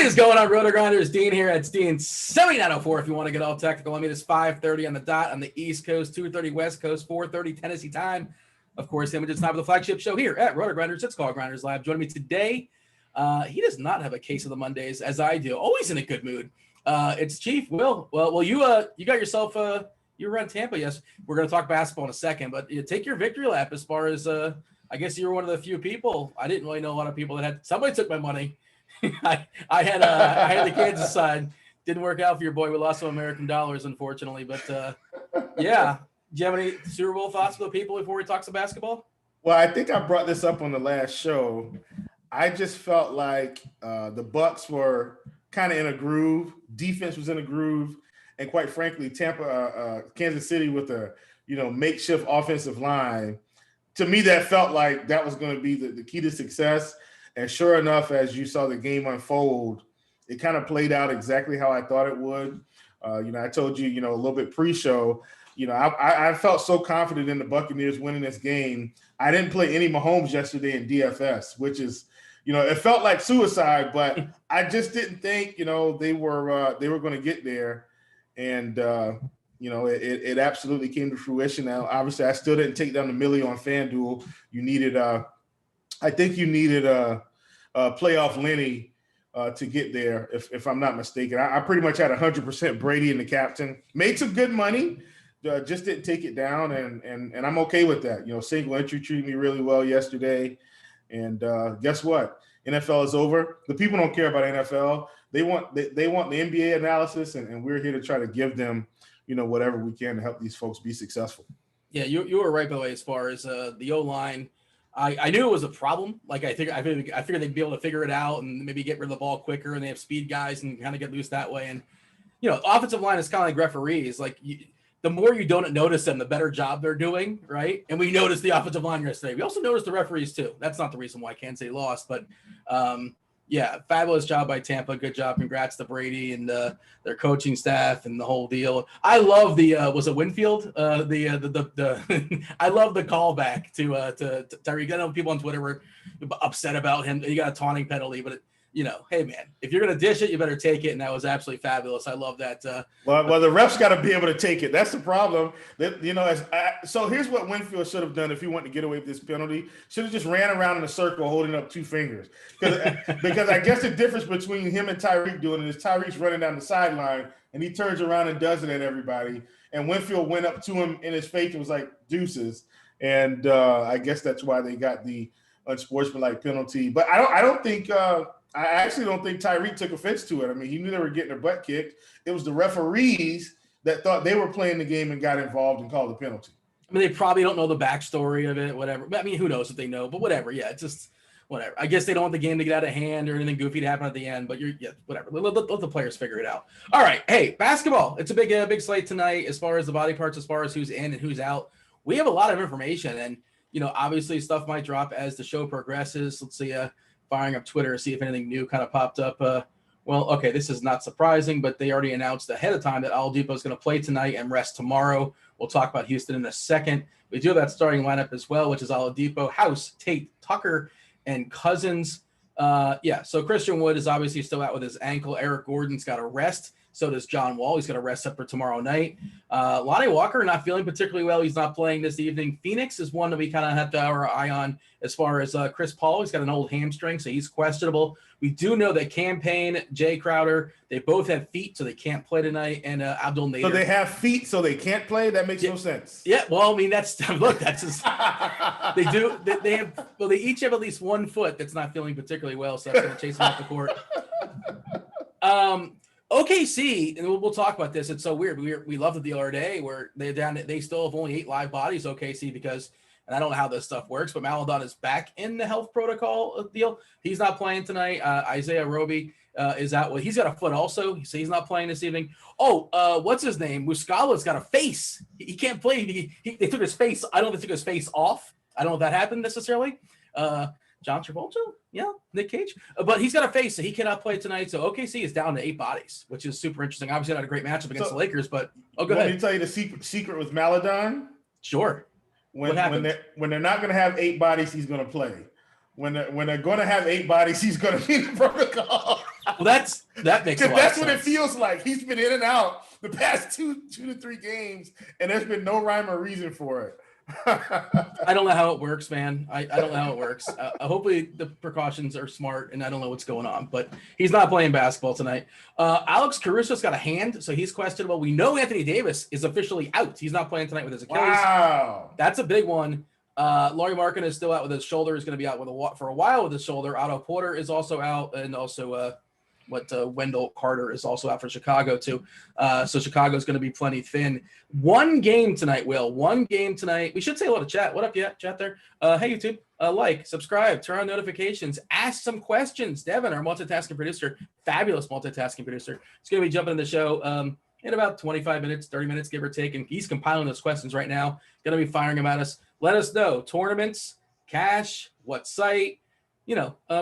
is going on, Rotogrinders? Dean here at Dean 7904. If you want to get all technical, I mean, it's 5:30 on the dot on the East Coast, 2:30 West Coast, 4:30 Tennessee time. Of course, it's time for the flagship show here at Rotogrinders. It's called Grinderslive. Joining me today, he does not have a case of the Mondays as I do. Always in a good mood. It's Chief Will. Well, you got yourself you were on Tampa. Yes, we're going to talk basketball in a second, but take your victory lap as far as I guess you were one of the few people. I didn't really know a lot of people that had. Somebody took my money. I had the Kansas side. Didn't work out for your boy. We lost some American dollars, unfortunately. But yeah, do you have any Super Bowl thoughts for the people before we talk some basketball? Well, I think I brought this up on the last show. I just felt like the Bucks were kind of in a groove. Defense was in a groove, and quite frankly, Kansas City with a makeshift offensive line. To me, that felt like that was going to be the key to success. And sure enough, as you saw the game unfold, it kind of played out exactly how I thought it would. I told you, a little bit pre-show, I felt so confident in the Buccaneers winning this game. I didn't play any Mahomes yesterday in DFS, which is, it felt like suicide, but I just didn't think, they were going to get there. And, it absolutely came to fruition. Now, obviously, I still didn't take down the Millie on FanDuel. I think you needed a playoff Lenny to get there, if I'm not mistaken. I pretty much had 100% Brady in the captain. Made some good money, just didn't take it down, and I'm okay with that. Single entry treated me really well yesterday, and guess what? NFL is over. The people don't care about NFL. They want the NBA analysis, and we're here to try to give them, whatever we can to help these folks be successful. Yeah, you were right, by the way, as far as the O-line. I knew it was a problem. Like I figured they'd be able to figure it out and maybe get rid of the ball quicker, and they have speed guys and kind of get loose that way. And offensive line is kind of like referees. Like the more you don't notice them, the better job they're doing, right? And we noticed the offensive line yesterday. We also noticed the referees too. That's not the reason why Kansas City lost, but yeah, fabulous job by Tampa. Good job. Congrats to Brady and their coaching staff and the whole deal. I love the was it Winfield? I love the callback to Tyreek. I know people on Twitter were upset about him. He got a taunting penalty, but hey man, if you're gonna dish it, you better take it. And that was absolutely fabulous. I love that. Well, the refs got to be able to take it. That's the problem. So here's what Winfield should have done if he wanted to get away with this penalty. Should have just ran around in a circle holding up two fingers. Because I guess the difference between him and Tyreek doing it is Tyreek's running down the sideline and he turns around and does it at everybody. And Winfield went up to him in his face and was like deuces. And I guess that's why they got the unsportsmanlike penalty. But I actually don't think Tyreek took offense to it. I mean, he knew they were getting their butt kicked. It was the referees that thought they were playing the game and got involved and called the penalty. I mean, they probably don't know the backstory of it, whatever. I mean, who knows if they know, but whatever. Yeah, it's just whatever. I guess they don't want the game to get out of hand or anything goofy to happen at the end, but whatever. Let the players figure it out. All right. Hey, basketball. It's a big slate tonight as far as the body parts, as far as who's in and who's out. We have a lot of information, and, obviously stuff might drop as the show progresses. Let's see, firing up Twitter, see if anything new kind of popped up. Well, okay, this is not surprising, but they already announced ahead of time that Oladipo is going to play tonight and rest tomorrow. We'll talk about Houston in a second. We do have that starting lineup as well, which is Oladipo, House, Tate, Tucker, and Cousins. So Christian Wood is obviously still out with his ankle. Eric Gordon's got a rest. So does John Wall. He's got to rest up for tomorrow night. Lonnie Walker not feeling particularly well. He's not playing this evening. Phoenix is one that we kind of have to have our eye on as far as Chris Paul. He's got an old hamstring, so he's questionable. We do know that Campaign, Jay Crowder, they both have feet, so they can't play tonight. And Abdul Nader. So they have feet, so they can't play? That makes no sense. Yeah, well, I mean, that's just they do. They each have at least 1 foot that's not feeling particularly well, so that's going to chase them off the court. OKC, and we'll talk about this. It's so weird. We loved it the other day where they still have only 8 live bodies, OKC, because, and I don't know how this stuff works, but Maladon is back in the health protocol deal. He's not playing tonight. Isaiah Roby is out. Well, he's got a foot also, so he's not playing this evening. What's his name? Muscala's got a face. He can't play. They took his face. I don't know if they took his face off. I don't know if that happened necessarily. John Travolta, yeah, Nick Cage, but he's got a face, so he cannot play tonight. So OKC is down to 8 bodies, which is super interesting. Obviously, not a great matchup against the Lakers, but go ahead. Let me tell you the secret with Maladon. Sure. When they're not going to have 8 bodies, he's going to play. When they're going to have 8 bodies, he's going to be in the protocol. Well, that makes a lot that's of what it sense. feels like. He's been in and out the past two to three games, and there's been no rhyme or reason for it. I don't know how it works, man. I don't know how it works. Hopefully the precautions are smart, and I don't know what's going on. But he's not playing basketball tonight. Alex Caruso's got a hand, so he's questionable. We know Anthony Davis is officially out. He's not playing tonight with his Achilles. Wow, that's a big one. Laurie Markin is still out with his shoulder. He's going to be out for a while with his shoulder. Otto Porter is also out, and also Wendell Carter is also out for Chicago too. So Chicago's going to be plenty thin. One game tonight, Will. One game tonight. We should say hello to chat. What up, chat there? Hey, YouTube. Like, subscribe, turn on notifications, ask some questions. Devin, our multitasking producer, fabulous multitasking producer, is going to be jumping in the show in about 25 minutes, 30 minutes, give or take. And he's compiling those questions right now. Going to be firing them at us. Let us know. Tournaments, cash, what site?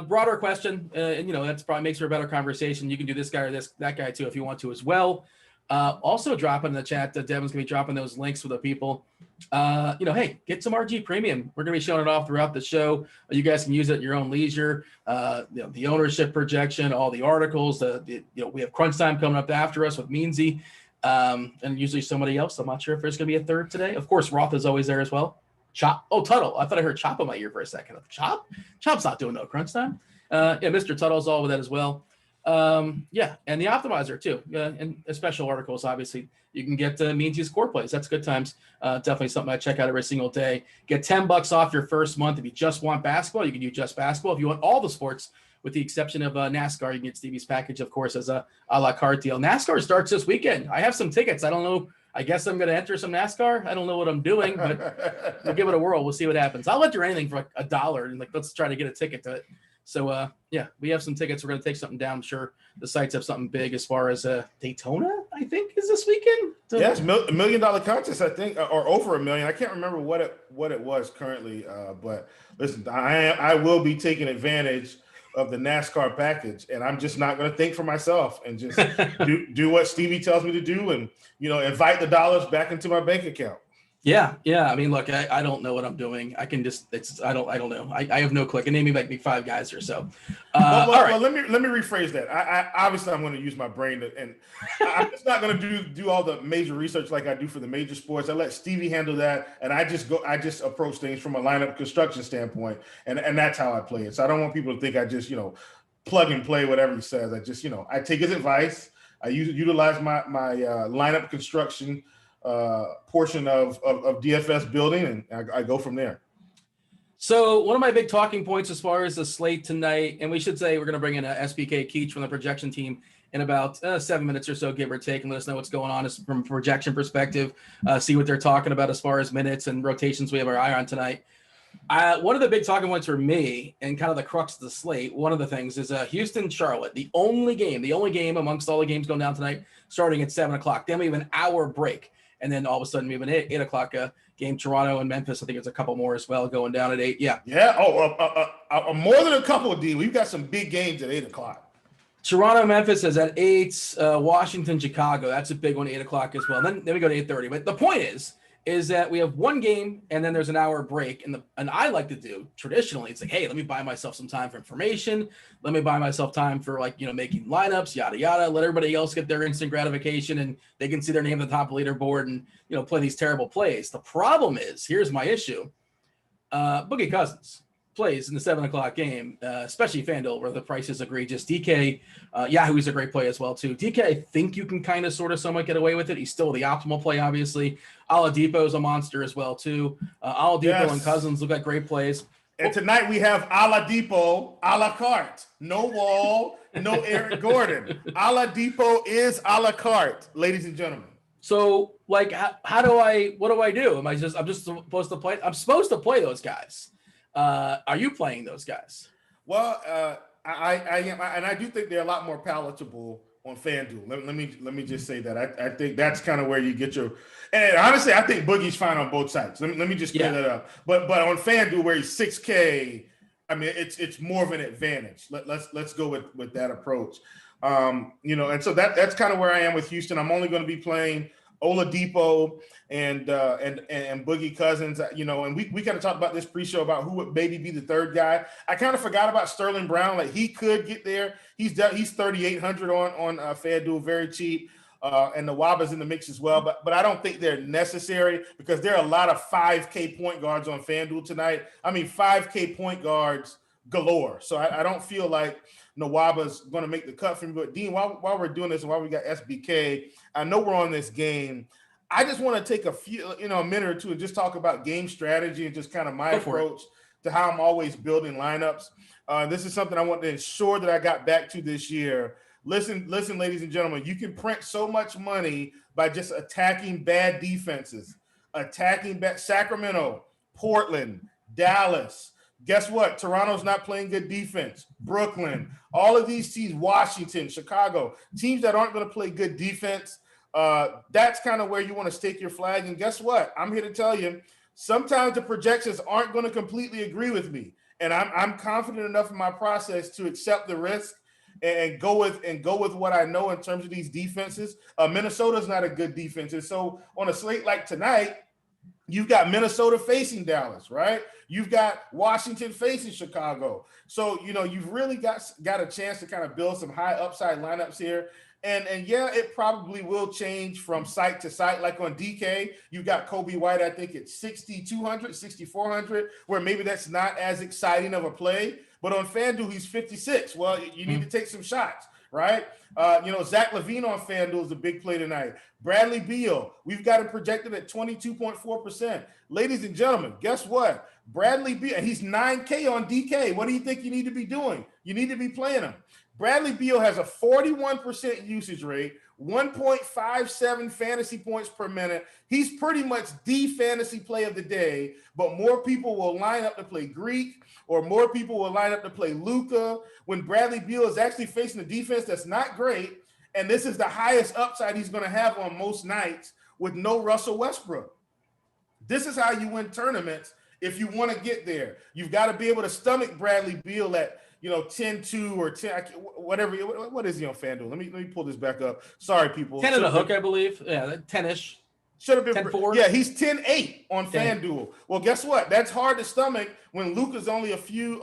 Broader question, and that's probably makes for a better conversation. You can do this guy or that guy too if you want to as well. Also drop in the chat that Devin's gonna be dropping those links for the people. Hey, get some RG Premium. We're gonna be showing it off throughout the show. You guys can use it at your own leisure. The ownership projection, all the articles. We have Crunch Time coming up after us with Meansy, and usually somebody else. I'm not sure if there's gonna be a third today. Of course, Roth is always there as well. Chop. Oh, Tuttle. I thought I heard Chop in my ear for a second. Chop? Chop's not doing no Crunch Time. Mr. Tuttle's all with that as well. And the Optimizer too. And special articles, obviously. You can get Meansy's core plays. That's good times. Definitely something I check out every single day. Get $10 off your first month. If you just want basketball, you can do just basketball. If you want all the sports, with the exception of NASCAR, you can get Stevie's package, of course, as a la carte deal. NASCAR starts this weekend. I have some tickets. I don't know. I guess I'm going to enter some NASCAR. I don't know what I'm doing, but we'll give it a whirl. We'll see what happens. I'll enter anything for like $1 and let's try to get a ticket to it. So we have some tickets. We're going to take something down. I'm sure the sites have something big as far as Daytona, I think, is this weekend. Yes, $1 million contest, I think, or over $1 million. I can't remember what it was currently, but listen, I will be taking advantage of the NASCAR package, and I'm just not going to think for myself and just do what Stevie tells me to do, and invite the dollars back into my bank account. Yeah. I mean, look, I don't know what I'm doing. I can just I don't know. I have no clue. I can name me like 5 guys or so. Well, let me rephrase that. I obviously I'm going to use my brain, and I'm just not going to do all the major research like I do for the major sports. I let Stevie handle that, and I just approach things from a lineup construction standpoint, and that's how I play it. So I don't want people to think I just plug and play whatever he says. I just I take his advice. I utilize my lineup construction portion of DFS building, and I go from there. So one of my big talking points as far as the slate tonight, and we should say we're going to bring in a SPK Keach from the projection team in about 7 minutes or so, give or take, and let us know what's going on from a projection perspective, see what they're talking about as far as minutes and rotations we have our eye on tonight. One of the big talking points for me and kind of the crux of the slate, one of the things is Houston-Charlotte, the only game amongst all the games going down tonight, starting at 7 o'clock. Then we have an hour break. And then all of a sudden we have an 8 o'clock game, Toronto and Memphis. I think there's a couple more as well going down at 8. Yeah. Oh, more than a couple of D. We've got some big games at 8 o'clock. Toronto, Memphis is at 8. Washington, Chicago. That's a big one, 8 o'clock as well. And then we go to 8:30. But the point is that we have one game and then there's an hour break. And I like to do traditionally, it's like, hey, let me buy myself some time for information. Let me buy myself time for making lineups, yada, yada. Let everybody else get their instant gratification and they can see their name at the top of the leaderboard and, play these terrible plays. The problem is, here's my issue. Boogie Cousins plays in the 7 o'clock game, especially FanDuel where the price is egregious. DK, Yahoo's a great play as well too. DK, I think you can kind of sort of somewhat get away with it. He's still the optimal play, obviously. Oladipo's a monster as well too. Oladipo and Cousins look like great plays. And tonight we have Oladipo a la carte. No Wall, no Eric Gordon. Oladipo is a la carte, ladies and gentlemen. So, what do I do? I'm just supposed to play? I'm supposed to play those guys. Are you playing those guys? Well, I am, and I do think they're a lot more palatable on FanDuel. Let me just say that I think that's kind of where you get your. And honestly, I think Boogie's fine on both sides. Let me just clear that up. But on FanDuel, where he's 6K, I mean, it's more of an advantage. Let's go with that approach. And so that's kind of where I am with Houston. I'm only going to be playing Oladipo and Boogie Cousins, and we kind of talked about this pre-show about who would maybe be the third guy. I kind of forgot about Sterling Brown. Like, he could get there. He's 3,800 on FanDuel, very cheap. And the Waba's in the mix as well, but I don't think they're necessary because there are a lot of 5K point guards on FanDuel tonight. I mean, 5K point guards galore. So I don't feel like Nawaba's going to make the cut for me. But Dean, while we're doing this and while we got SBK, I know we're on this game. I just want to take a minute or two and just talk about game strategy and just kind of my approach to how I'm always building lineups. This is something I want to ensure that I got back to this year. Listen, ladies and gentlemen, you can print so much money by just attacking bad defenses, attacking Sacramento, Portland, Dallas. Guess what? Toronto's not playing good defense. Brooklyn, all of these teams, Washington, Chicago, teams that aren't going to play good defense. That's kind of where you want to stake your flag. And guess what? I'm here to tell you, sometimes the projections aren't going to completely agree with me. And I'm confident enough in my process to accept the risk and go with what I know in terms of these defenses. Minnesota's not a good defense. And so on a slate like tonight, you've got Minnesota facing Dallas, right? You've got Washington facing Chicago. So, you've really got a chance to kind of build some high upside lineups here. And yeah, it probably will change from site to site. Like on DK, you got Kobe White, I think it's 6,200, 6,400, where maybe that's not as exciting of a play. But on FanDuel, he's 56. Well, you need to take some shots, right? Zach LaVine on FanDuel is a big play tonight. Bradley Beal, we've got him projected at 22.4%. Ladies and gentlemen, guess what? Bradley Beal, and he's 9K on DK. What do you think you need to be doing? You need to be playing him. Bradley Beal has a 41% usage rate, 1.57 fantasy points per minute. He's pretty much the fantasy play of the day, but more people will line up to play Greek, or more people will line up to play Luka when Bradley Beal is actually facing a defense that's not great. And this is the highest upside he's going to have on most nights with no Russell Westbrook. This is how you win tournaments. If you want to get there, you've got to be able to stomach Bradley Beal at 10-2 or 10, whatever. What is he on FanDuel? Let me pull this back up. Sorry, people. 10 and a hook, I believe. Yeah, 10-ish. Should have been 10-4. Yeah, he's 10-8 on FanDuel. Well, guess what? That's hard to stomach when Luka's only a few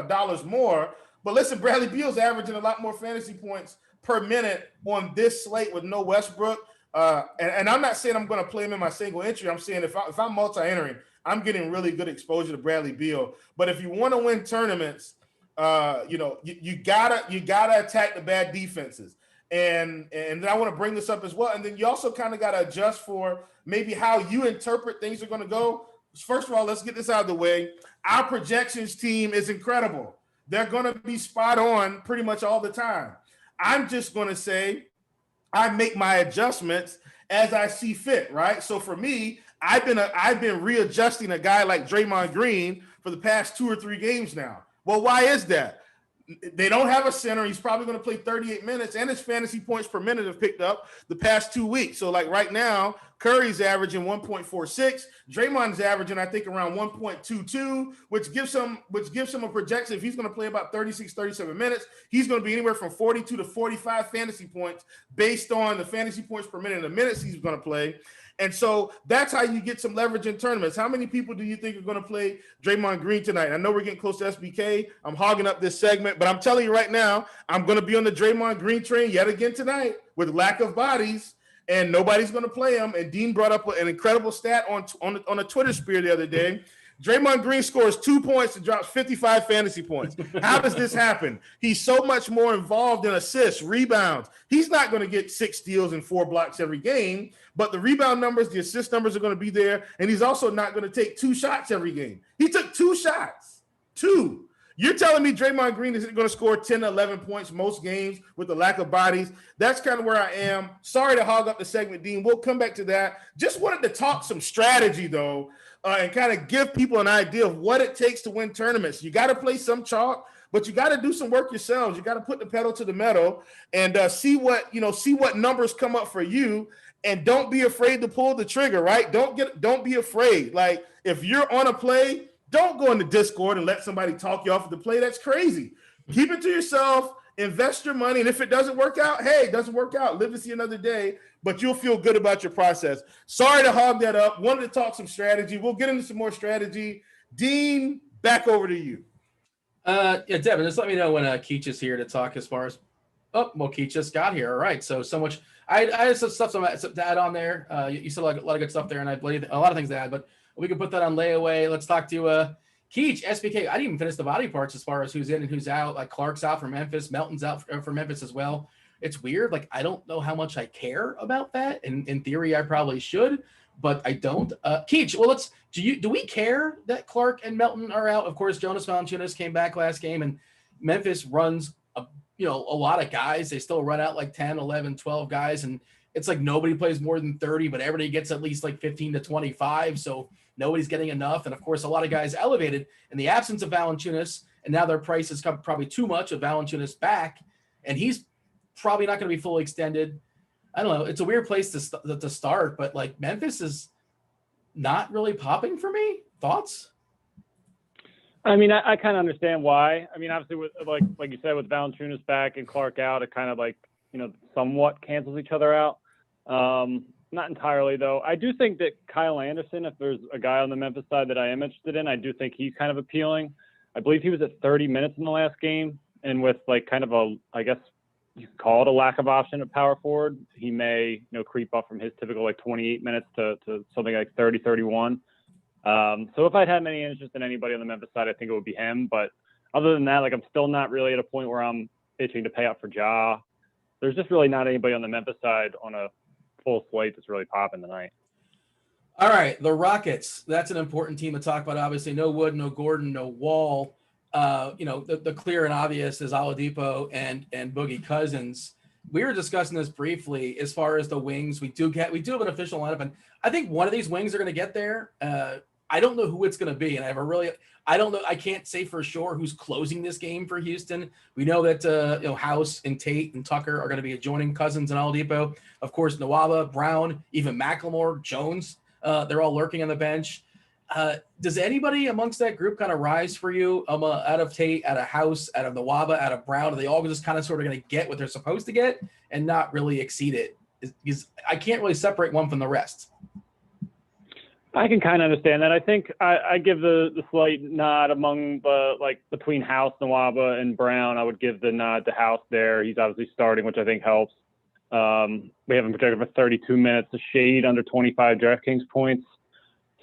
dollars more. But listen, Bradley Beal's averaging a lot more fantasy points per minute on this slate with no Westbrook. And I'm not saying I'm going to play him in my single entry. I'm saying if I'm multi-entering, I'm getting really good exposure to Bradley Beal. But if you want to win tournaments, you gotta attack the bad defenses. And then I want to bring this up as well. And then you also kind of got to adjust for maybe how you interpret things are going to go. First of all, let's get this out of the way. Our projections team is incredible. They're going to be spot on pretty much all the time. I'm just going to say I make my adjustments as I see fit, right? So for me, I've been readjusting a guy like Draymond Green for the past 2 or 3 games now. Well, why is that? They don't have a center. He's probably going to play 38 minutes, and his fantasy points per minute have picked up the past 2 weeks. So, like right now, Curry's averaging 1.46. Draymond's averaging, I think, around 1.22, which gives him a projection. If he's going to play about 36, 37 minutes, he's going to be anywhere from 42 to 45 fantasy points based on the fantasy points per minute and the minutes he's going to play. And so that's how you get some leverage in tournaments. How many people do you think are going to play Draymond Green tonight? I know we're getting close to SBK. I'm hogging up this segment, but I'm telling you right now, I'm going to be on the Draymond Green train yet again tonight with lack of bodies, and nobody's going to play him. And Dean brought up an incredible stat on a Twitter sphere the other day. Draymond Green scores 2 points and drops 55 fantasy points. How does this happen? He's so much more involved in assists, rebounds. He's not going to get 6 steals and 4 blocks every game, but the rebound numbers, the assist numbers are going to be there, and he's also not going to take 2 shots every game. He took 2 shots. 2. You're telling me Draymond Green isn't going to score 10 to 11 points most games with the lack of bodies? That's kind of where I am. Sorry to hog up the segment, Dean. We'll come back to that. Just wanted to talk some strategy, though, and kind of give people an idea of what it takes to win tournaments. You got to play some chalk, but you got to do some work yourselves. You got to put the pedal to the metal and see what numbers come up for you, and don't be afraid to pull the trigger, right? Don't be afraid. Like, if you're on a play, don't go into Discord and let somebody talk you off of the play. That's crazy. Keep it to yourself invest your money. And if it doesn't work out, hey, it doesn't work out. Live to see another day, but you'll feel good about your process. Sorry to hog that up. Wanted to talk some strategy. We'll get into some more strategy. Dean, back over to you. Yeah, Devin, just let me know when Keach is here to talk as far as. Oh, well, Keach just got here. All right, so much. I had some stuff to add on there. You said a lot of good stuff there, and I believe a lot of things to add, but we can put that on layaway. Let's talk to Keach, SBK. I didn't even finish the body parts as far as who's in and who's out. Like Clark's out for Memphis, Melton's out for Memphis as well. It's weird. Like, I don't know how much I care about that. And in theory, I probably should, but I don't. Keach, well, do we care that Clark and Melton are out? Of course, Jonas Valanciunas came back last game, and Memphis runs a lot of guys. They still run out like 10, 11, 12 guys, and it's like nobody plays more than 30, but everybody gets at least like 15 to 25, so nobody's getting enough. And, of course, a lot of guys elevated in the absence of Valanciunas, and now their price has come probably too much of Valanciunas back, and he's probably not going to be fully extended. I don't know. It's a weird place to start, but, like, Memphis is not really popping for me. Thoughts? I mean, I kind of understand why. I mean, obviously, with like you said, with Valanciunas back and Clark out, it kind of somewhat cancels each other out. Not entirely, though. I do think that Kyle Anderson, if there's a guy on the Memphis side that I am interested in, I do think he's kind of appealing. I believe he was at 30 minutes in the last game, and with kind of I guess you could call it a lack of option at power forward, he may creep up from his typical 28 minutes to something like 30, 31. So if I'd had any interest in anybody on the Memphis side, I think it would be him. But other than that, I'm still not really at a point where I'm itching to pay up for Ja. There's just really not anybody on the Memphis side on a full slate that's really popping tonight. All right, the Rockets. That's an important team to talk about. Obviously, no Wood, no Gordon, no Wall. The clear and obvious is Oladipo and Boogie Cousins. We were discussing this briefly as far as the wings. We do have an official lineup, and I think one of these wings are going to get there. I don't know who it's going to be, and I don't know. I can't say for sure who's closing this game for Houston. We know that House and Tate and Tucker are going to be adjoining Cousins and Oladipo. Of course, Nwaba, Brown, even McLemore, Jones. They're all lurking on the bench. Does anybody amongst that group kind of rise for you? Out of Tate, out of House, out of Nwaba, out of Brown? Are they all just kind of sort of going to get what they're supposed to get and not really exceed it? I can't really separate one from the rest. I can kind of understand that. I think I give the slight nod among between House, Nwaba, and Brown. I would give the nod to House there. He's obviously starting, which I think helps. We have him projected for 32 minutes, a shade under 25 DraftKings points.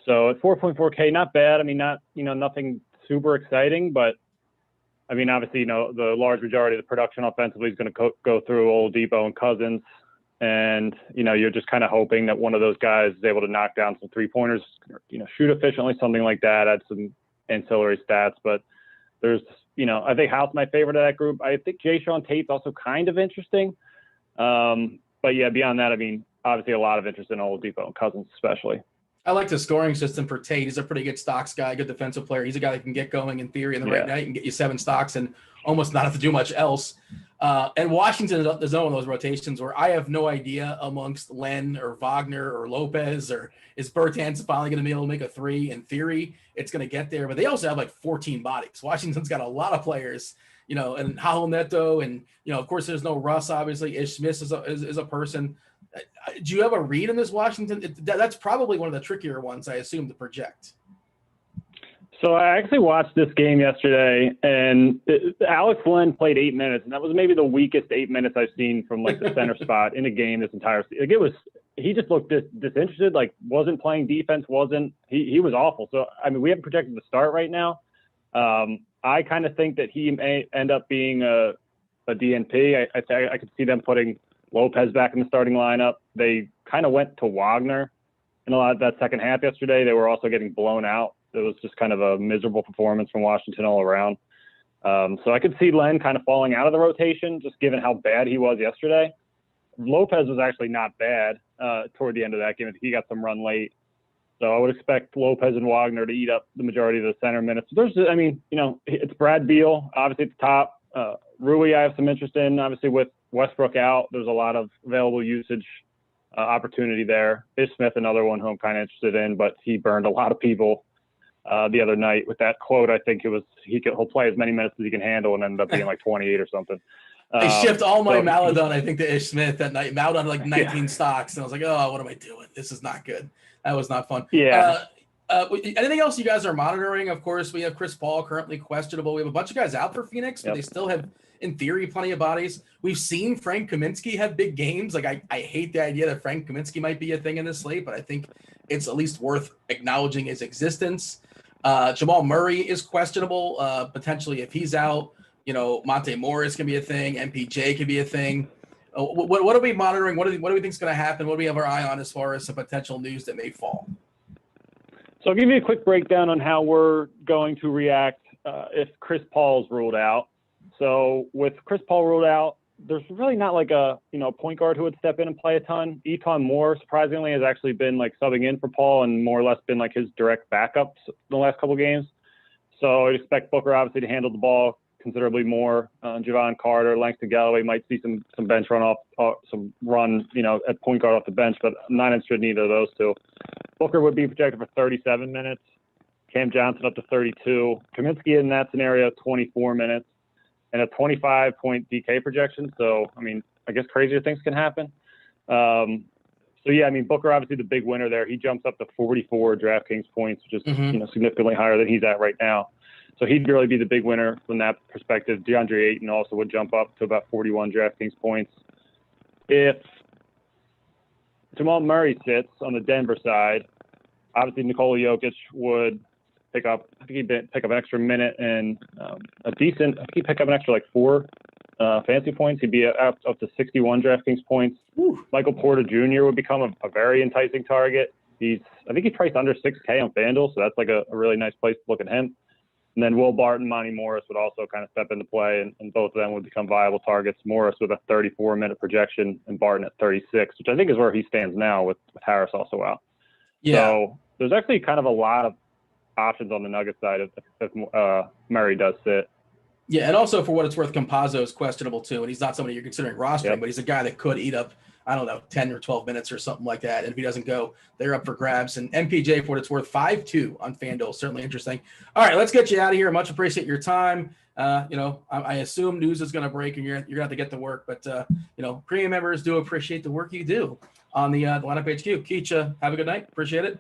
So at 4.4K, not bad. I mean, not nothing super exciting, but I mean, obviously, the large majority of the production offensively is going to go through Oladipo and Cousins. And, you're just kind of hoping that one of those guys is able to knock down some 3-pointers, shoot efficiently, something like that, add some ancillary stats. But there's, I think House my favorite of that group. I think Jayshawn Tate's also kind of interesting. But yeah, beyond that, I mean, obviously a lot of interest in Oladipo and Cousins especially. I like the scoring system for Tate. He's a pretty good stocks guy, good defensive player. He's a guy that can get going in theory in the right night and get you 7 stocks and almost not have to do much else. And Washington is one of those rotations where I have no idea amongst Len or Wagner or Lopez or is Bertans finally going to be able to make a 3. In theory, it's going to get there. But they also have 14 bodies. Washington's got a lot of players, and Howell Neto. And, of course, there's no Russ, obviously. Ish Smith is a person. Do you have a read in this Washington? That's probably one of the trickier ones, I assume, to project. So I actually watched this game yesterday, and Alex Len played 8 minutes, and that was maybe the weakest 8 minutes I've seen from the center spot in a game this entire season. He just looked disinterested, wasn't playing defense, he was awful. So I mean, we haven't projected the start right now. I kind of think that he may end up being a DNP. I could see them putting Lopez back in the starting lineup. They kind of went to Wagner in a lot of that second half yesterday. They were also getting blown out. It was just kind of a miserable performance from Washington all around. So I could see Len kind of falling out of the rotation, just given how bad he was yesterday. Lopez was actually not bad toward the end of that game. He got some run late. So I would expect Lopez and Wagner to eat up the majority of the center minutes. It's Brad Beal, obviously at the top. Rui, I have some interest in, obviously with Westbrook out. There's a lot of available usage opportunity there. Ish Smith, another one who I'm kind of interested in, but he burned a lot of people the other night with that quote. I think it was he'll play as many minutes as he can handle and ended up being 28 or something. I shipped all my so Maladon, I think, to Ish Smith that night. Maladon like 19 stocks, and I was like, oh, what am I doing? This is not good. That was not fun. Yeah. Anything else you guys are monitoring? Of course, we have Chris Paul currently questionable. We have a bunch of guys out for Phoenix, but they still have, in theory, plenty of bodies. We've seen Frank Kaminsky have big games. Like, I hate the idea that Frank Kaminsky might be a thing in this slate, but I think it's at least worth acknowledging his existence. Jamal Murray is questionable, potentially if he's out. Monte Morris can be a thing. MPJ can be a thing. What are we monitoring? What do we think is going to happen? What do we have our eye on as far as some potential news that may fall? So I'll give you a quick breakdown on how we're going to react if Chris Paul's ruled out. So with Chris Paul ruled out, there's really not like a point guard who would step in and play a ton. Eton Moore, surprisingly, has actually been like subbing in for Paul and more or less been like his direct backups the last couple games. So I'd expect Booker obviously to handle the ball considerably more. Javon Carter, Langston Galloway might see some bench run off, some run, at point guard off the bench, but I'm not interested in either of those two. Booker would be projected for 37 minutes. Cam Johnson up to 32. Kaminsky in that scenario, 24 minutes. And a 25-point DK projection. So, I guess crazier things can happen. Booker obviously the big winner there. He jumps up to 44 DraftKings points, which is significantly higher than he's at right now. So he'd really be the big winner from that perspective. DeAndre Ayton also would jump up to about 41 DraftKings points. If Jamal Murray sits on the Denver side, obviously Nikola Jokic would pick up an extra minute and he'd pick up an extra like 4 fantasy points. He'd be up to 61 DraftKings points. Ooh. Michael Porter Jr. would become a very enticing target. I think he's priced under 6K on FanDuel, so that's like a really nice place to look at him. And then Will Barton, Monty Morris would also kind of step into play, and both of them would become viable targets. Morris with a 34-minute projection and Barton at 36, which I think is where he stands now with Harris also out. Yeah. So there's actually kind of a lot of options on the Nuggets side if Murray does sit. Yeah, and also for what it's worth, Campazzo is questionable too, and he's not somebody you're considering rostering, but he's a guy that could eat up, 10 or 12 minutes or something like that. And if he doesn't go, they're up for grabs. And MPJ, for what it's worth, 5-2 on FanDuel, certainly interesting. All right, let's get you out of here. Much appreciate your time. I assume news is going to break and you're going to have to get to work, but premium members do appreciate the work you do on the lineup HQ. Keisha, have a good night. Appreciate it.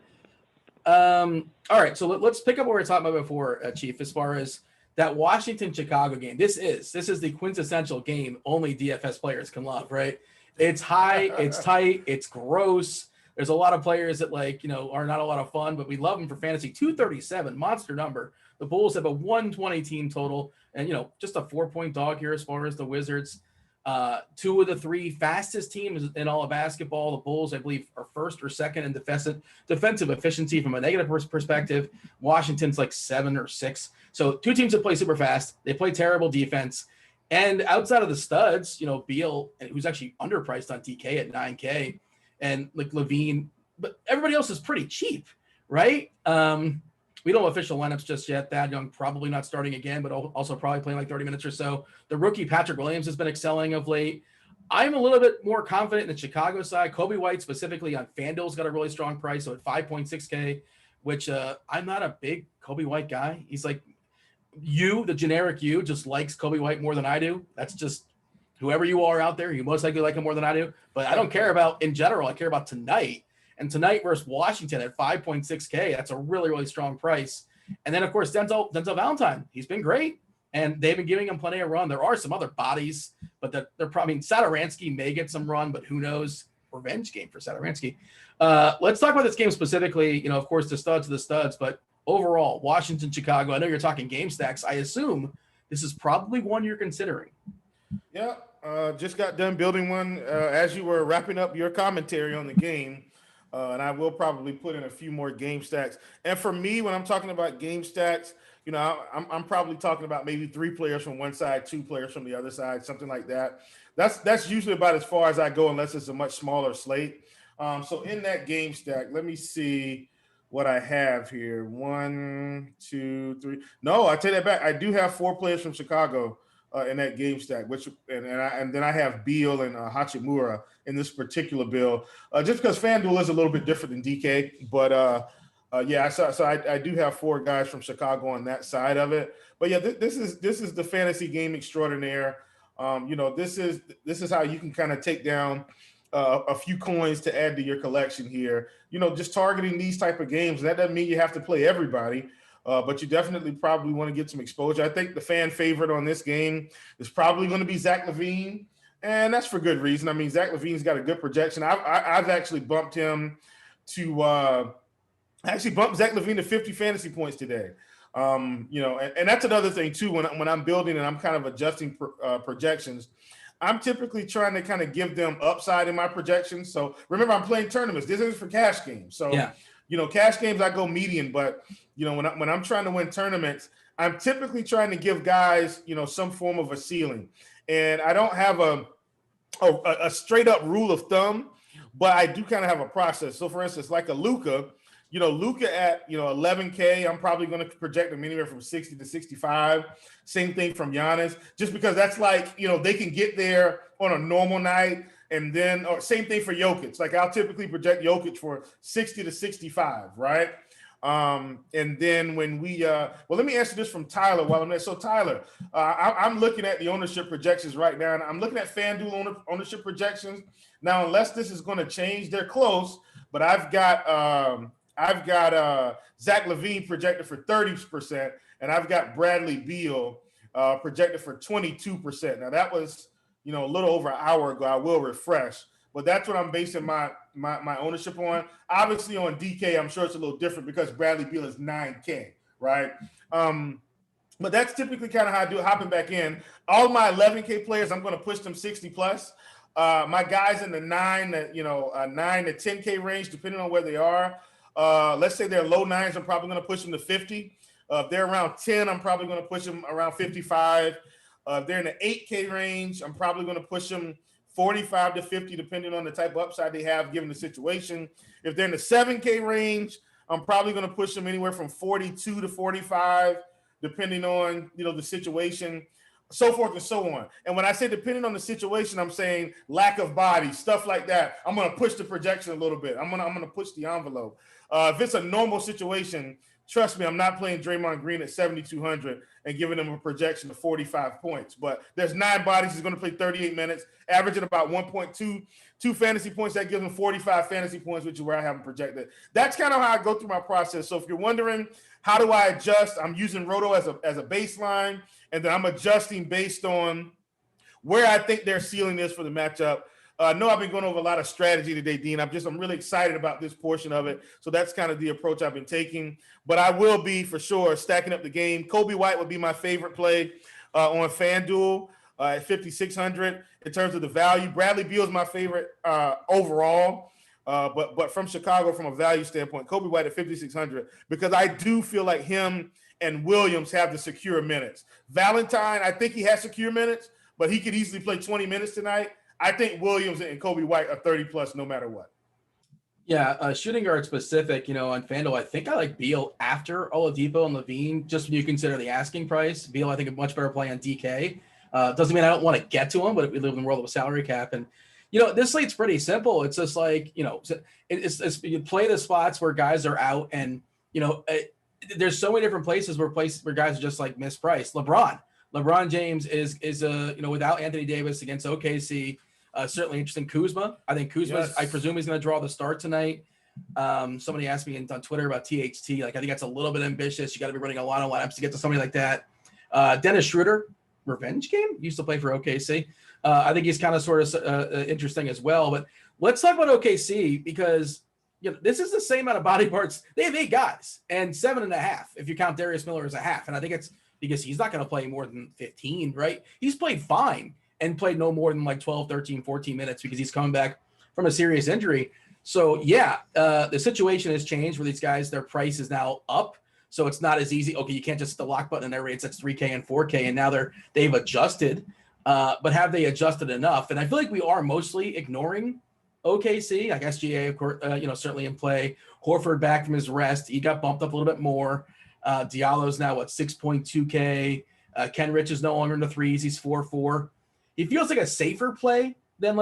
All right, so let's pick up what we were talking about before, Chief, as far as that Washington-Chicago game. This is the quintessential game only DFS players can love, right? It's high, it's tight, it's gross. There's a lot of players that are not a lot of fun, but we love them for fantasy. 237, monster number. The Bulls have a 120 team total, and just a 4-point dog here as far as the Wizards. 2 of the 3 fastest teams in all of basketball. The Bulls, I believe, are first or second in defensive efficiency from a negative perspective. Washington's like 7 or 6. So 2 teams that play super fast. They play terrible defense. And outside of the studs, Beal, who's actually underpriced on DK at 9K, and like Levine, but everybody else is pretty cheap, right? We don't have official lineups just yet. Thad Young probably not starting again, but also probably playing like 30 minutes or so. The rookie Patrick Williams has been excelling of late. I'm a little bit more confident in the Chicago side. Kobe White specifically on FanDuel's got a really strong price, so at 5.6K, which I'm not a big Kobe White guy. He's like, the generic just likes Kobe White more than I do. That's just whoever you are out there. You most likely like him more than I do. But I don't care about in general. I care about tonight. And tonight versus Washington at 5.6K, that's a really, really strong price. And then, of course, Denzel Valentine. He's been great. And they've been giving him plenty of run. There are some other bodies, but they're probably Satoransky may get some run, but who knows? Revenge game for Satoransky. Let's talk about this game specifically. Of course, the studs are the studs, but overall, Washington, Chicago, I know you're talking game stacks. I assume this is probably one you're considering. Yeah, just got done building one as you were wrapping up your commentary on the game. And I will probably put in a few more game stacks. And for me, when I'm talking about game stacks, I'm probably talking about maybe 3 players from one side, 2 players from the other side, something like that. That's usually about as far as I go, unless it's a much smaller slate. So in that game stack, let me see what I have here. 1, 2, 3. No, I take that back. I do have 4 players from Chicago in that game stack, and then I have Beal and Hachimura in this particular bill, just because FanDuel is a little bit different than DK. But so I do have 4 guys from Chicago on that side of it. But yeah, this is the fantasy game extraordinaire. This is how you can kind of take down a few coins to add to your collection here. Just targeting these type of games. That doesn't mean you have to play everybody, but you definitely probably want to get some exposure. I think the fan favorite on this game is probably going to be Zach LaVine, and that's for good reason. I mean, Zach LaVine's got a good projection. I've actually bumped him to Zach LaVine to 50 fantasy points today. And that's another thing too. When I'm building and I'm kind of adjusting projections, I'm typically trying to kind of give them upside in my projections. So remember, I'm playing tournaments. This isn't for cash games. So, cash games, I go median. But, when I'm trying to win tournaments, I'm typically trying to give guys, some form of a ceiling. And I don't have a straight up rule of thumb, but I do kind of have a process. So, for instance, like a Luka at 11K, I'm probably going to project them anywhere from 60 to 65. Same thing from Giannis, just because that's like, they can get there on a normal night. And then, or same thing for Jokic. Like I'll typically project Jokic for 60 to 65, right? And then when let me answer this from Tyler while I'm there. So Tyler, I'm looking at the ownership projections right now, and I'm looking at FanDuel ownership projections. Now, unless this is going to change, they're close, but I've got Zach LaVine projected for 30%, and I've got Bradley Beal projected for 22%. Now that was, a little over an hour ago. I will refresh, but that's what I'm basing my ownership on. Obviously on DK, I'm sure it's a little different because Bradley Beal is 9K, right? But that's typically kind of how I do it. Hopping back in, all my 11K players, I'm going to push them 60 plus. My guys in the 9 to 10K range, depending on where they are. Let's say they're low 9s, I'm probably going to push them to 50. If they're around 10, I'm probably going to push them around 55. If they're in the 8K range, I'm probably going to push them 45 to 50, depending on the type of upside they have given the situation. If they're in the 7K range, I'm probably going to push them anywhere from 42 to 45, depending on, the situation, so forth and so on. And when I say depending on the situation, I'm saying lack of body, stuff like that. I'm going to push the projection a little bit. I'm going to push the envelope. If it's a normal situation, trust me, I'm not playing Draymond Green at 7,200 and giving him a projection of 45 points. But there's 9 bodies. He's going to play 38 minutes, averaging about 1.2 fantasy points. That gives him 45 fantasy points, which is where I have him projected. That's kind of how I go through my process. So if you're wondering, how do I adjust? I'm using Roto as a baseline, and then I'm adjusting based on where I think their ceiling is for the matchup. No, I've been going over a lot of strategy today, Dean. I'm really excited about this portion of it. So that's kind of the approach I've been taking. But I will be, for sure, stacking up the game. Kobe White would be my favorite play on FanDuel at 5,600 in terms of the value. Bradley Beal is my favorite overall. But from Chicago, from a value standpoint, Kobe White at 5,600, because I do feel like him and Williams have the secure minutes. Valentine, I think he has secure minutes, but he could easily play 20 minutes tonight. I think Williams and Kobe White are 30 plus no matter what. Yeah, shooting guard specific, on FanDuel, I think I like Beal after Oladipo and LaVine, just when you consider the asking price. Beal, I think, a much better play on DK. Doesn't mean I don't want to get to him, but we live in the world of a salary cap. And, this slate's pretty simple. It's just like, it's you play the spots where guys are out, and, there's so many different places where guys are just like mispriced. LeBron James is without Anthony Davis against OKC. Certainly interesting. Kuzma. I think Kuzma, yes. I presume he's going to draw the start tonight. Somebody asked me on Twitter about THT. Like, I think that's a little bit ambitious. You got to be running a lot of lineups to get to somebody like that. Dennis Schroeder, revenge game, used to play for OKC. I think he's kind of sort of interesting as well. But let's talk about OKC, because this is the same amount of body parts. They have 8 guys and 7.5 if you count Darius Miller as a half. And I think it's because he's not going to play more than 15, right? He's played fine and played no more than like 12, 13, 14 minutes because he's coming back from a serious injury. So, the situation has changed where these guys, their price is now up. So it's not as easy. Okay, you can't just hit the lock button and their rates that's 3K and 4K. And now they've adjusted. But have they adjusted enough? And I feel like we are mostly ignoring OKC. Like SGA, of course, certainly in play. Horford back from his rest. He got bumped up a little bit more. Diallo's now 6.2K. Kenrich is no longer in the threes. He's 4-4. He feels like a safer play than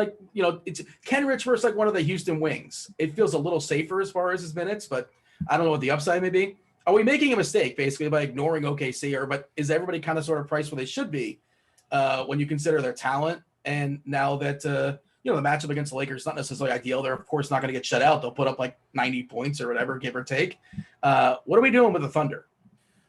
it's Kenrich versus like one of the Houston Wings. It feels a little safer as far as his minutes, but I don't know what the upside may be. Are we making a mistake basically by ignoring OKC, but is everybody kind of sort of priced where they should be? when you consider their talent. And now that, the matchup against the Lakers is not necessarily ideal. They're, of course, not going to get shut out. They'll put up like 90 points or whatever, give or take. What are we doing with the Thunder?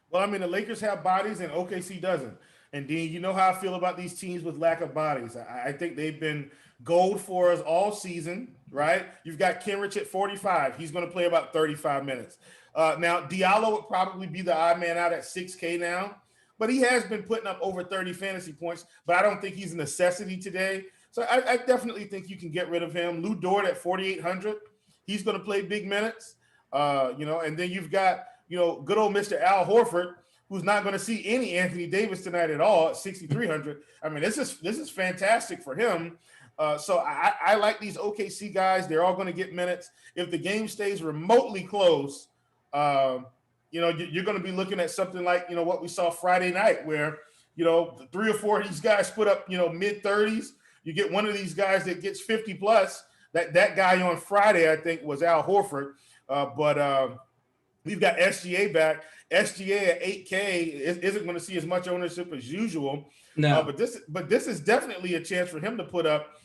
Well, I mean, the Lakers have bodies and OKC doesn't. And Dean, you know how I feel about these teams with lack of bodies. I think they've been gold for us all season, right? You've got Kenrich at 45. He's going to play about 35 minutes. Now, Diallo would probably be the odd man out at 6K now, but he has been putting up over 30 fantasy points, but I don't think he's a necessity today. So I definitely think you can get rid of him. Lou Dort at 4,800. He's going to play big minutes, and then you've got, good old Mr. Al Horford, who's not going to see any Anthony Davis tonight at all at 6,300. I mean, this is fantastic for him. So I like these OKC guys. They're all going to get minutes. If the game stays remotely close, you're going to be looking at something like, what we saw Friday night where, 3 or 4 of these guys put up, mid-30s. You get one of these guys that gets 50 plus. That guy on Friday, I think, was Al Horford. But we've got SGA back. SGA at 8K isn't going to see as much ownership as usual. No, but this is definitely a chance for him to put up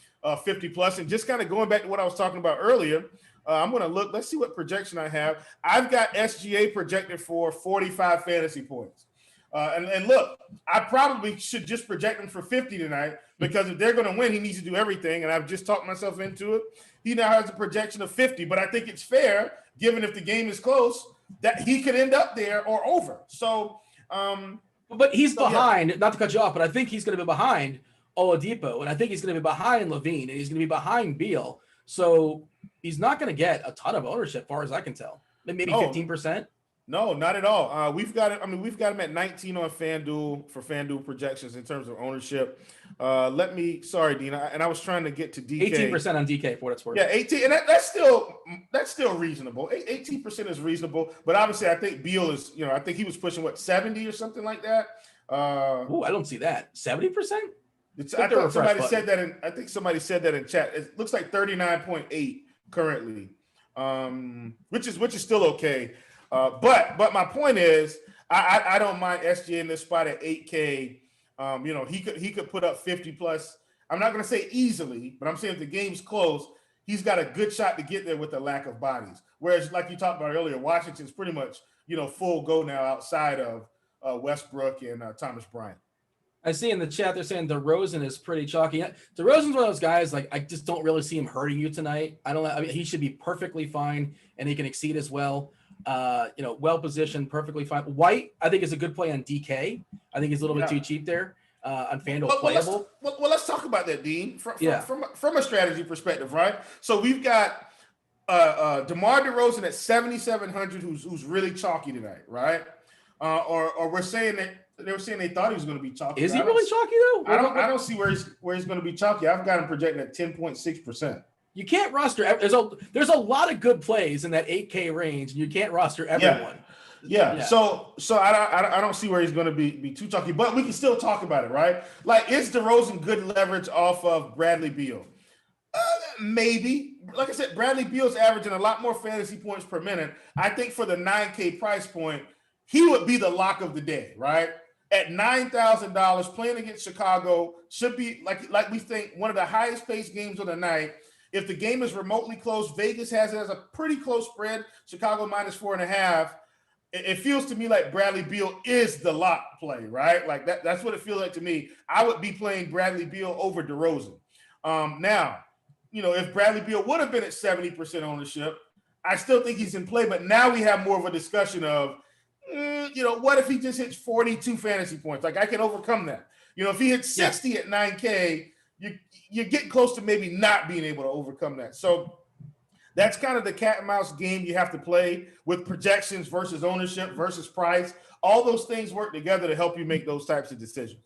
50 plus. And just kind of going back to what I was talking about earlier, I'm going to look. Let's see what projection I have. I've got SGA projected for 45 fantasy points. And look, I probably should just project him for 50 tonight because if they're going to win, he needs to do everything. And I've just talked myself into it. He now has a projection of 50, but I think it's fair, given if the game is close, that he could end up there or over. So, but he's behind, not to cut you off, but I think he's going to be behind Oladipo, and I think he's going to be behind Levine, and he's going to be behind Beal. So he's not going to get a ton of ownership, as far as I can tell. Maybe 15%. No, not at all. We've got him at 19 on FanDuel for FanDuel projections in terms of ownership. Sorry, Dean, and I was trying to get to DK. 18% on DK for what it's worth. Yeah, 18, and that's still reasonable. 18% is reasonable, but obviously I think Beal is, I think he was pushing 70 or something like that. I don't see that. 70%? I thought somebody said that I think somebody said that in chat. It looks like 39.8 currently, which is still okay. But my point is, I don't mind SGA in this spot at 8K. He could put up 50 plus. I'm not going to say easily, but I'm saying if the game's close, he's got a good shot to get there with the lack of bodies. Whereas, like you talked about earlier, Washington's pretty much full go now outside of Westbrook and Thomas Bryant. I see in the chat they're saying DeRozan is pretty chalky. DeRozan's one of those guys, like, I just don't really see him hurting you tonight. I mean, he should be perfectly fine, and he can exceed as well. Well positioned, perfectly fine. White, I think, is a good play on DK. I think he's a little bit too cheap there on FanDuel playable. Let's talk about that, Dean. From a strategy perspective, right? So we've got DeMar DeRozan at 7,700, who's really chalky tonight, right? Or we're saying that they were saying they thought he was going to be chalky. Is he really chalky though? I don't see where he's going to be chalky. I've got him projected at 10.6%. You can't roster. There's a lot of good plays in that 8K range, and you can't roster everyone. Yeah. So I don't see where he's going to be too chalky, but we can still talk about it, right? Like, is DeRozan good leverage off of Bradley Beal? Maybe. Like I said, Bradley Beal's averaging a lot more fantasy points per minute. I think for the 9K price point, he would be the lock of the day, right? At $9,000, playing against Chicago should be like we think one of the highest paced games of the night. If the game is remotely close, Vegas has it as a pretty close spread. Chicago -4.5. It feels to me like Bradley Beal is the lock play, right? Like that's what it feels like to me. I would be playing Bradley Beal over DeRozan. Now, if Bradley Beal would have been at 70% ownership, I still think he's in play. But now we have more of a discussion of, what if he just hits 42 fantasy points? Like, I can overcome that. If he hits 60 at 9K, you're getting close to maybe not being able to overcome that. So that's kind of the cat and mouse game you have to play with projections versus ownership versus price. All those things work together to help you make those types of decisions.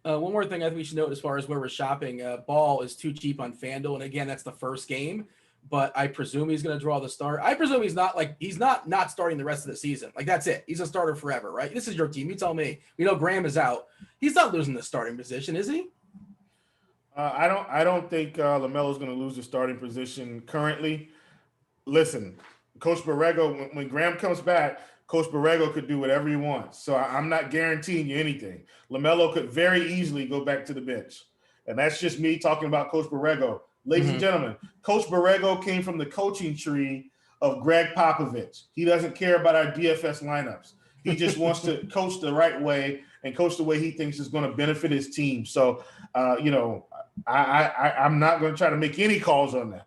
One more thing I think we should note as far as where we're shopping, Ball is too cheap on FanDuel. And again, that's the first game, but I presume he's going to draw the start. I presume he's not starting the rest of the season. Like, that's it. He's a starter forever, right? This is your team. You tell me. We know Graham is out. He's not losing the starting position, is he? I don't think LaMelo's going to lose the starting position currently. Listen, Coach Borrego, when Graham comes back, Coach Borrego could do whatever he wants. So I'm not guaranteeing you anything. LaMelo could very easily go back to the bench. And that's just me talking about Coach Borrego. Ladies and gentlemen, Coach Borrego came from the coaching tree of Greg Popovich. He doesn't care about our DFS lineups. He just wants to coach the right way and coach the way he thinks is going to benefit his team. So, I'm not going to try to make any calls on that.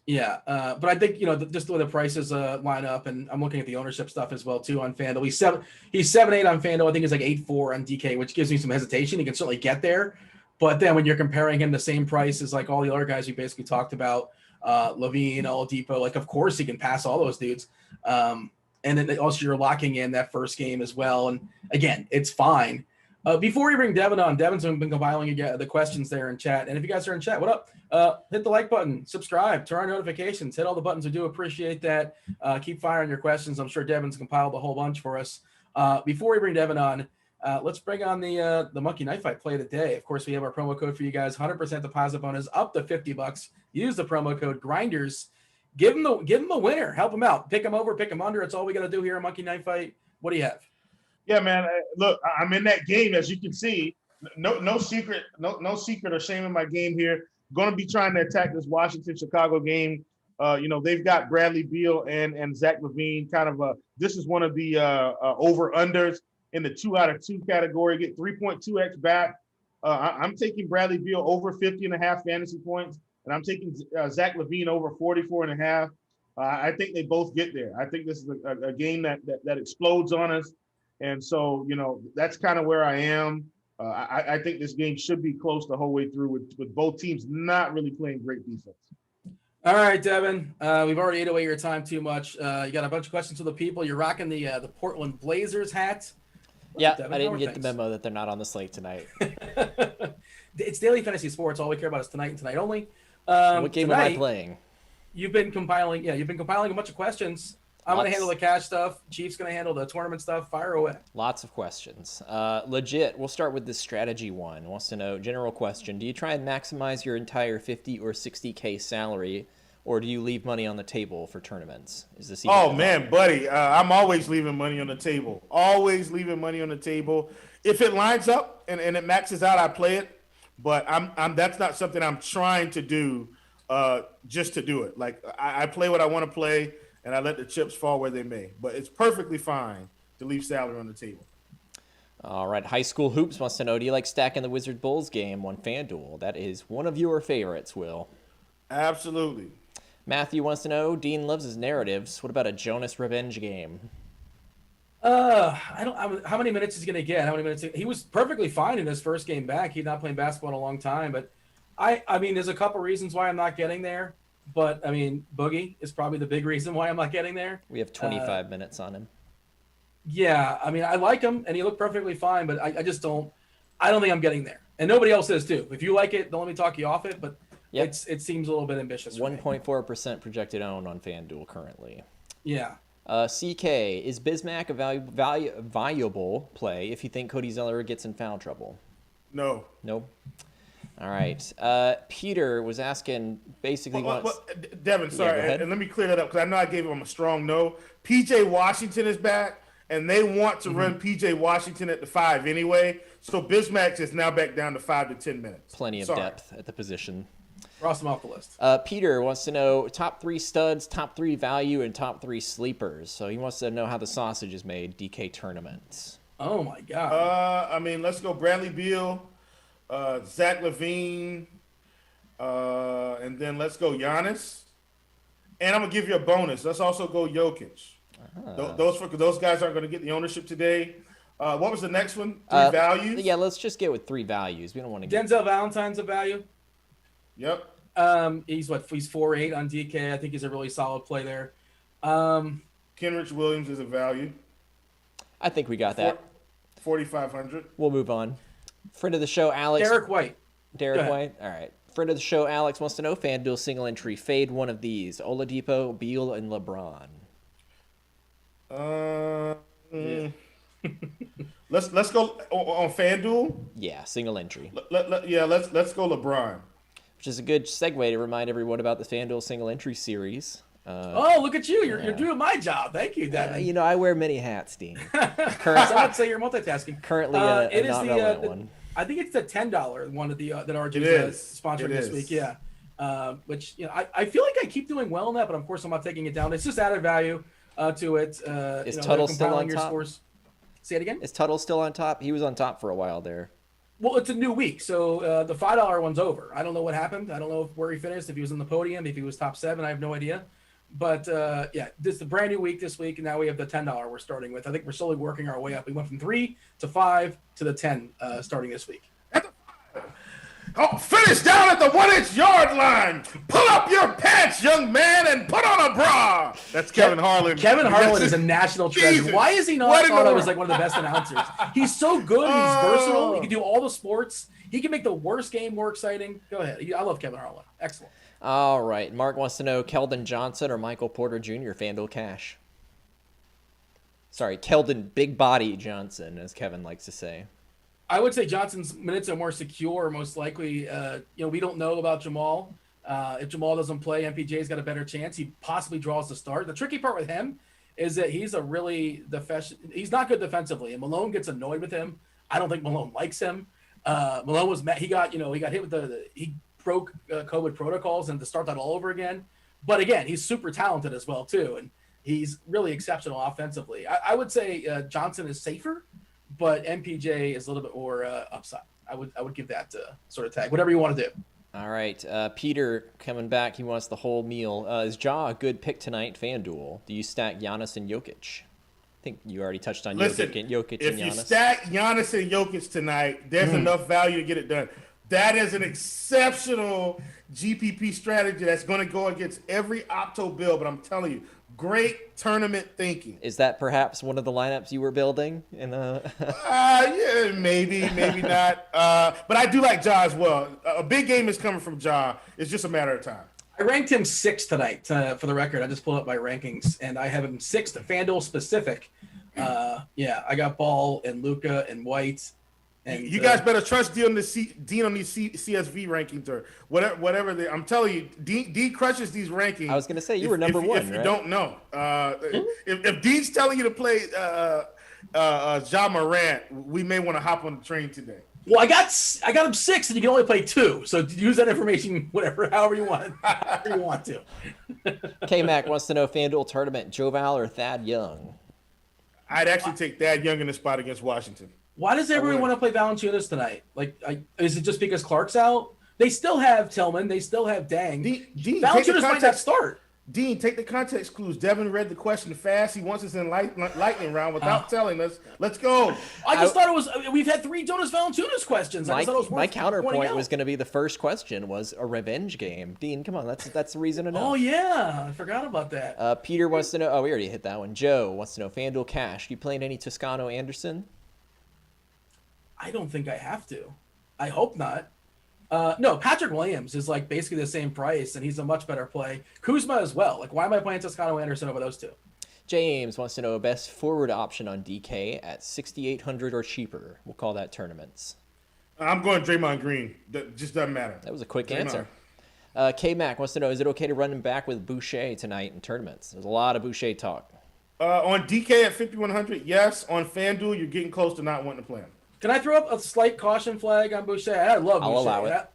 Yeah, but I think just the way the prices line up, and I'm looking at the ownership stuff as well too on FanDuel. He's 7-8 on FanDuel. I think he's like 8-4 on DK, which gives me some hesitation. He can certainly get there, but then when you're comparing him the same price as like all the other guys we basically talked about, Levine, Oladipo, like of course he can pass all those dudes. And then also you're locking in that first game as well. And again, it's fine. Before we bring Devin on, Devin's been compiling the questions there in chat. And if you guys are in chat, what up? Hit the like button, subscribe, turn on notifications, hit all the buttons. We do appreciate that. Keep firing your questions. I'm sure Devin's compiled a whole bunch for us. Before we bring Devin on, let's bring on the Monkey Knife Fight play of the day. Of course, we have our promo code for you guys, 100% deposit bonus up to $50. Use the promo code Grinders. Give him the winner. Help him out. Pick him over, pick him under. It's all we got to do here at Monkey Knife Fight. What do you have? Yeah, man. Look, I'm in that game, as you can see. No secret or shame in my game here. Going to be trying to attack this Washington-Chicago game. They've got Bradley Beal and Zach LaVine. This is one of the over-unders in the 2 out of 2 category. Get 3.2x back. I'm taking Bradley Beal over 50.5 fantasy points, and I'm taking Zach LaVine over 44.5. I think they both get there. I think this is a game that explodes on us. And so, that's kind of where I am. I think this game should be close the whole way through with both teams not really playing great defense. All right, Devin. We've already ate away your time too much. You got a bunch of questions for the people. You're rocking the Portland Blazers hat. Yeah, I didn't get the memo that they're not on the slate tonight. It's daily fantasy sports. All we care about is tonight and tonight only. What game am I playing? You've been compiling a bunch of questions. I'm going to handle the cash stuff. Chief's going to handle the tournament stuff. Fire away. Lots of questions. Legit, we'll start with this strategy one. Wants to know, general question, do you try and maximize your entire 50 or 60K salary, or do you leave money on the table for tournaments? Is this Oh, man, buddy, I'm always leaving money on the table. Always leaving money on the table. If it lines up and it maxes out, I play it. But that's not something I'm trying to do just to do it. Like, I play what I want to play, and I let the chips fall where they may. But it's perfectly fine to leave salary on the table. All right. High School Hoops wants to know, do you like stacking the Wizard Bulls game on FanDuel? That is one of your favorites, Will. Absolutely. Matthew wants to know, Dean loves his narratives. What about a Jonas revenge game? How many minutes is he going to get? How many minutes? He was perfectly fine in his first game back. He'd not played basketball in a long time. But, I mean, there's a couple reasons why I'm not getting there. But, I mean, Boogie is probably the big reason why I'm not getting there. We have 25 minutes on him. Yeah, I mean, I like him, and he looked perfectly fine, but I just don't – I don't think I'm getting there. And nobody else is, too. If you like it, don't let me talk you off it, but it seems a little bit ambitious. 1.4% projected owned on FanDuel currently. Yeah. CK, is Bismack a valuable play if you think Cody Zeller gets in foul trouble? No. Nope. All right. Peter was asking basically Devin, sorry, and let me clear that up because I know I gave him a strong no. PJ Washington is back, and they want to run PJ Washington at the 5 anyway. So Bismack is now back down to 5 to 10 minutes. Plenty of depth at the position. Cross them off the list. Peter wants to know top 3 studs, top 3 value, and top 3 sleepers. So he wants to know how the sausage is made, DK tournaments. Oh, my God. I mean, let's go Bradley Beal, Zach LaVine, and then let's go Giannis. And I'm going to give you a bonus. Let's also go Jokic. Those guys aren't going to get the ownership today. What was the next one? 3 values? Yeah, let's just get with 3 values. We don't want to get Denzel Valentine's a value. Yep. He's 4.8 on DK. I think he's a really solid play there. Kenrich Williams is a value. I think we got that. 4,500. We'll move on. Friend of the show, Alex. Derek White. All right. Friend of the show, Alex wants to know, FanDuel single entry. Fade one of these. Oladipo, Beal, and LeBron. Let's go on FanDuel. Yeah, single entry. Let's go LeBron. Which is a good segue to remind everyone about the FanDuel single entry series. Oh, look at you! You're doing my job. Thank you, Devin. You know, I wear many hats, Dean. Someone say you're multitasking. Currently, it is the one. I think it's the $10 one that RG is sponsoring this week. Yeah, which I feel like I keep doing well in that, but of course I'm not taking it down. It's just added value to it. Is Tuttle still on top? Scores. Say it again. Is Tuttle still on top? He was on top for a while there. Well, it's a new week, so the $5 one's over. I don't know what happened. I don't know where he finished, if he was on the podium, if he was top 7. I have no idea. But this is a brand new week this week, and now we have the $10 we're starting with. I think we're slowly working our way up. We went from 3 to 5 to the 10 starting this week. Finish down at the 1-inch yard line. Pull up your pants, young man, and put on a bra. That's Kevin Harlan. Kevin Harlan is a national treasure. Jesus. Why is he not thought of as like one of the best announcers? He's so good. He's versatile. He can do all the sports. He can make the worst game more exciting. Go ahead. I love Kevin Harlan. Excellent. All right. Mark wants to know Keldon Johnson or Michael Porter Jr. FanDuel Cash. Sorry, Keldon Big Body Johnson, as Kevin likes to say. I would say Johnson's minutes are more secure, most likely. We don't know about Jamal. If Jamal doesn't play, MPJ's got a better chance. He possibly draws the start. The tricky part with him is that he's he's not good defensively, and Malone gets annoyed with him. I don't think Malone likes him. Malone was he got hit with he broke COVID protocols and to start that all over again. But again, he's super talented as well too, and he's really exceptional offensively. I would say Johnson is safer, but MPJ is a little bit more upside. I would give that sort of tag. Whatever you want to do. All right. Peter coming back. He wants the whole meal. Is Ja a good pick tonight, FanDuel? Do you stack Giannis and Jokic? I think you already touched on Jokic and Giannis. If you stack Giannis and Jokic tonight, there's enough value to get it done. That is an exceptional GPP strategy that's going to go against every Opto build, but I'm telling you, great tournament thinking. Is that perhaps one of the lineups you were building? Yeah, maybe not. But I do like Ja as well. A big game is coming from Ja. It's just a matter of time. I ranked him 6th tonight, for the record. I just pulled up my rankings, and I have him 6th, FanDuel specific. I got Ball and Luka and White. And you guys better trust Dean on these CSV rankings or whatever. I'm telling you, Dean crushes these rankings. I was going to say you were number one. If you don't know, if Dean's telling you to play Ja Morant, we may want to hop on the train today. Well, I got him 6, and you can only play 2. So use that information, however you want to. K-Mac wants to know FanDuel tournament, Joe Val or Thad Young? I'd actually take Thad Young in the spot against Washington. Why does everyone want to play Valanciunas tonight? Is it just because Clark's out? They still have Tillman. They still have Dang. Valanciunas might not start. Dean, take the context clues. Devin read the question fast. He wants us in lightning round without telling us. Let's go. I just thought it was. We've had 3 Jonas Valanciunas questions. My counterpoint was going to be the first question was a revenge game. Dean, come on, that's the reason to know. Oh yeah, I forgot about that. Peter wants to know. Oh, we already hit that one. Joe wants to know FanDuel Cash. You playing any Toscano Anderson? I don't think I have to. I hope not. No, Patrick Williams is basically the same price, and he's a much better play. Kuzma as well. Why am I playing Toscano Anderson over those 2? James wants to know best forward option on DK at 6,800 or cheaper. We'll call that tournaments. I'm going Draymond Green. That just doesn't matter. That was a quick answer. K-Mac wants to know, is it okay to run him back with Boucher tonight in tournaments? There's a lot of Boucher talk. On DK at 5,100, yes. On FanDuel, you're getting close to not wanting to play him. Can I throw up a slight caution flag on Boucher? I love Boucher. I'll allow it.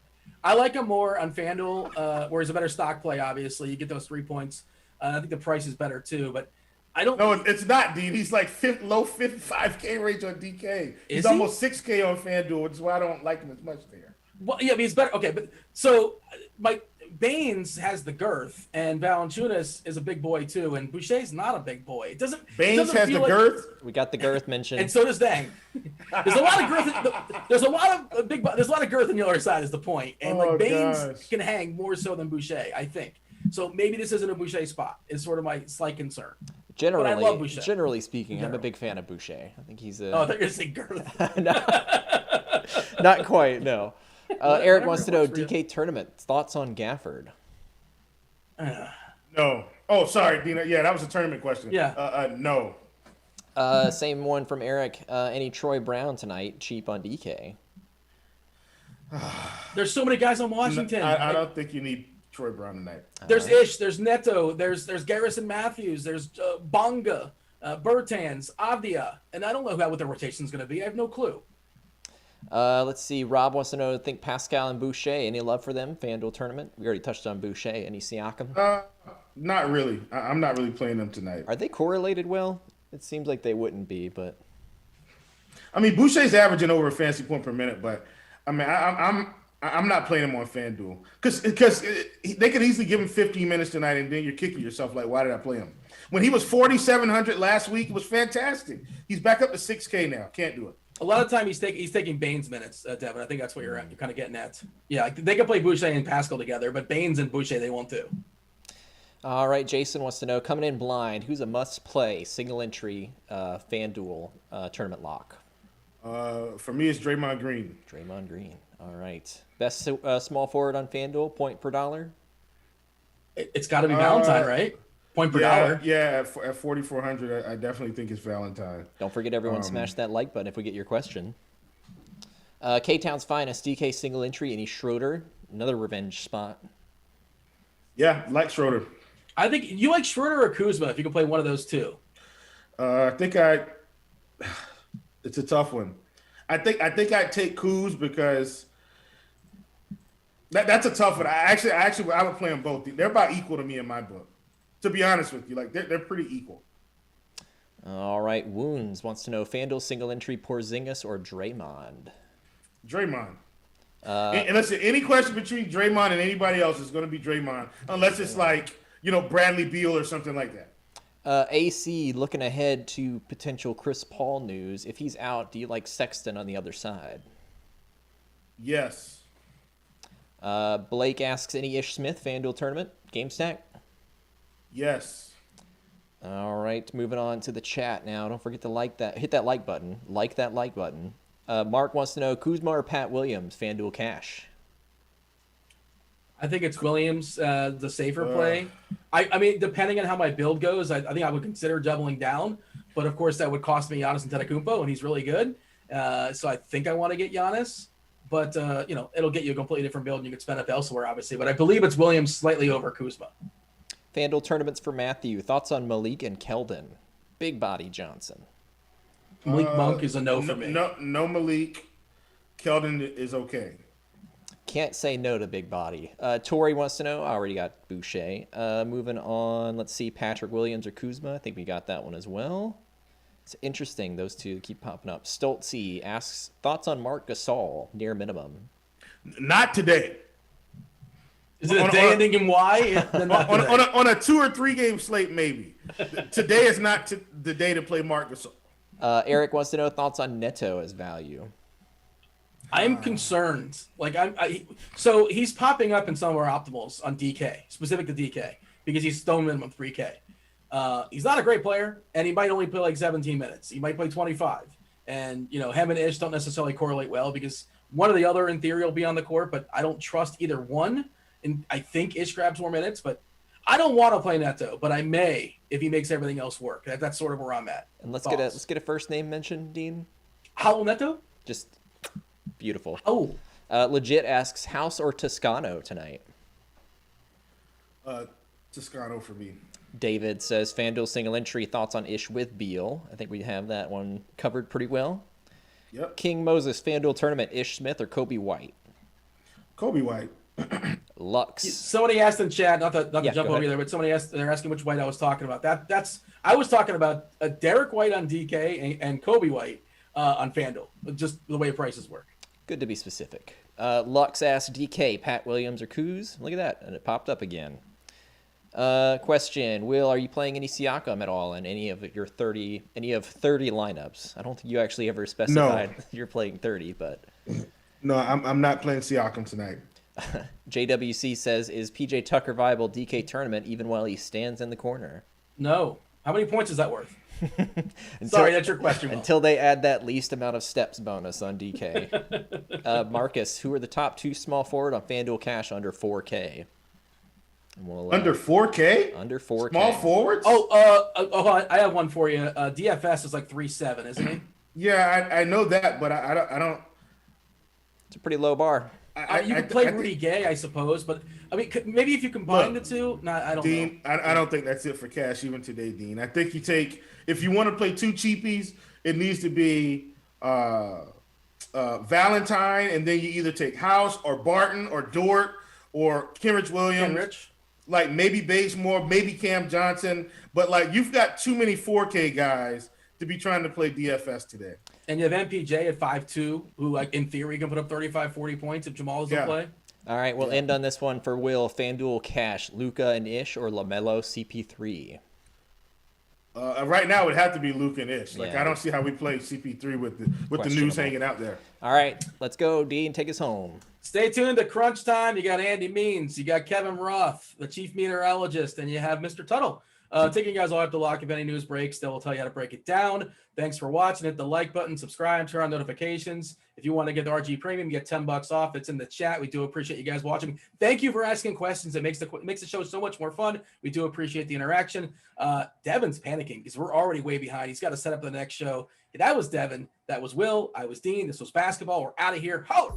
I like him more on FanDuel, where he's a better stock play, obviously. You get those 3 points. I think the price is better, too. But I don't... No, it's not, Dean. He's low 55K range on DK. He's almost 6K on FanDuel, which is why I don't like him as much there. Well, yeah, he's better. Okay, but so Baines has the girth, and Valanciunas is a big boy too, and Boucher's not a big boy. Baines has the girth. We got the girth mentioned, and so does Dang. There's a lot of girth. There's a lot of girth on the other side is the point, and Baines can hang more so than Boucher, I think. So maybe this isn't a Boucher spot. Is sort of my slight concern. But I love Boucher. Generally speaking, I'm a big fan of Boucher. I think he's a. Oh, they're gonna say girth. No, not quite. No. Eric wants to know DK tournament thoughts on Gafford. No. Oh, sorry, Dina. Yeah, that was a tournament question. Yeah. No. Same one from Eric. Any Troy Brown tonight? Cheap on DK. There's so many guys on Washington. I don't think you need Troy Brown tonight. There's Ish, there's Neto, there's Garrison Matthews, there's Bonga, Bertans, Avdia, and I don't know what the rotation is going to be. I have no clue. Let's see. Rob wants to know, think Pascal and Boucher. Any love for them? FanDuel tournament. We already touched on Boucher. Any Siakam? Not really. I'm not really playing them tonight. Are they correlated well? It seems like they wouldn't be, but I mean, Boucher's averaging over a fantasy point per minute, but I mean, I'm not playing him on FanDuel because they could easily give him 15 minutes tonight, and then you're kicking yourself like, why did I play him? When he was 4,700 last week, it was fantastic. He's back up to 6K now. Can't do it. A lot of time he's taking Baines minutes, Devin. I think that's what you're kind of getting at. Yeah, like they can play Boucher and Pascal together, but Baines and Boucher they won't do. All right, Jason wants to know, coming in blind, who's a must-play single entry FanDuel tournament lock? For me, it's Draymond Green. Draymond Green. All right. Best small forward on FanDuel, point per dollar? It's got to be Valentine, right? Point per dollar. Yeah, at 4,400, I definitely think it's Valentine. Don't forget, everyone, smash that like button if we get your question. K-Town's finest, DK single entry, any Schroeder, another revenge spot. Yeah, like Schroeder. I think you like Schroeder or Kuzma if you can play one of those two. I think it's a tough one. I think I'd take Kuz because that's a tough one. I would play them both. They're about equal to me in my book. To be honest with you, like they're pretty equal. All right, Wounds wants to know, FanDuel single entry, Porzingis or Draymond? Draymond. And listen, any question between Draymond and anybody else is going to be Draymond, unless it's like, Bradley Beal or something like that. AC, looking ahead to potential Chris Paul news. If he's out, do you like Sexton on the other side? Yes. Blake asks, any Ish Smith FanDuel tournament? Game stack? Yes. All right, moving on to the chat now. Don't forget to hit that like button. Like that like button. Mark wants to know, Kuzma or Pat Williams, FanDuel cash? I think it's Williams, the safer play. I mean, depending on how my build goes, I think I would consider doubling down. But, of course, that would cost me Giannis Antetokounmpo, and he's really good. So I think I want to get Giannis. But, it'll get you a completely different build, and you could spend up elsewhere, obviously. But I believe it's Williams slightly over Kuzma. FanDuel tournaments for Matthew. Thoughts on Malik and Keldon? Big body Johnson. Malik Monk is a no for me. No Malik. Keldon is okay. Can't say no to big body. Tori wants to know. I already got Boucher. Moving on. Let's see. Patrick Williams or Kuzma. I think we got that one as well. It's interesting. Those two keep popping up. Stoltzy asks, thoughts on Marc Gasol, near minimum? Not today. Is it a day ending in Y? On a 2 or 3 game slate, maybe. Today is not the day to play Marc Gasol. Eric wants to know thoughts on Neto as value. I'm concerned. So he's popping up in some of our optimals on DK, specific to DK, because he's still minimum 3K. He's not a great player, and he might only play like 17 minutes. He might play 25. And, him and Ish don't necessarily correlate well because one or the other in theory will be on the court, but I don't trust either one. And I think Ish grabs more minutes, but I don't want to play Neto, but I may if he makes everything else work. That's sort of where I'm at. And let's get a first name mentioned, Dean. Howell Neto? Just beautiful. Oh. Legit asks, House or Toscano tonight? Toscano for me. David says, FanDuel single entry, thoughts on Ish with Beal. I think we have that one covered pretty well. Yep. King Moses, FanDuel tournament, Ish Smith or Kobe White? Kobe White. Lux. Somebody asked in chat, not to jump over there, but they're asking which White I was talking about. I was talking about Derek White on DK and Kobe White on FanDuel, just the way prices work. Good to be specific. Lux asked DK, Pat Williams or Kuz? Look at that, and it popped up again. Question: Will, are you playing any Siakam at all in any of 30 lineups? I don't think you actually ever specified you're playing 30, but no, I'm not playing Siakam tonight. JWC says, is PJ Tucker viable DK tournament even while he stands in the corner? No. How many points is that worth? Sorry, that's your question. Until they add that least amount of steps bonus on DK. Marcus, who are the top 2 small forward on FanDuel cash under 4K? Under 4K? Under 4K. Small forwards? I have one for you. DFS is like 3.7, isn't he? Yeah, I know that, but I don't. It's a pretty low bar. You could play Rudy Gay, I suppose, but I mean, maybe if you combine the two, I don't Dean, know. I don't think that's it for cash even today, Dean. I think if you want to play two cheapies, it needs to be Valentine, and then you either take House or Barton or Dort or Kenrich Williams. Like maybe Bazemore, maybe Cam Johnson, but like you've got too many 4K guys to be trying to play DFS today. And you have MPJ at 5'2", who like in theory can put up 35, 40 points if Jamal doesn't play. All right, we'll end on this one for Will. FanDuel cash, Luka and Ish or LaMelo CP3? Right now, it would have to be Luke and Ish. Like I don't see how we play CP3 with the news hanging out there. All right, let's go, Dean. Take us home. Stay tuned to Crunch Time. You got Andy Means, you got Kevin Roth, the chief meteorologist, and you have Mr. Tuttle. Taking you guys all have to lock if any news breaks. They'll tell you how to break it down. Thanks for watching. Hit the like button, subscribe, turn on notifications. If you want to get the RG Premium, you get $10 off. It's in the chat. We do appreciate you guys watching. Thank you for asking questions. It makes the show so much more fun. We do appreciate the interaction. Devin's panicking because we're already way behind. He's got to set up the next show. That was Devin. That was Will. I was Dean. This was basketball. We're out of here. Holler!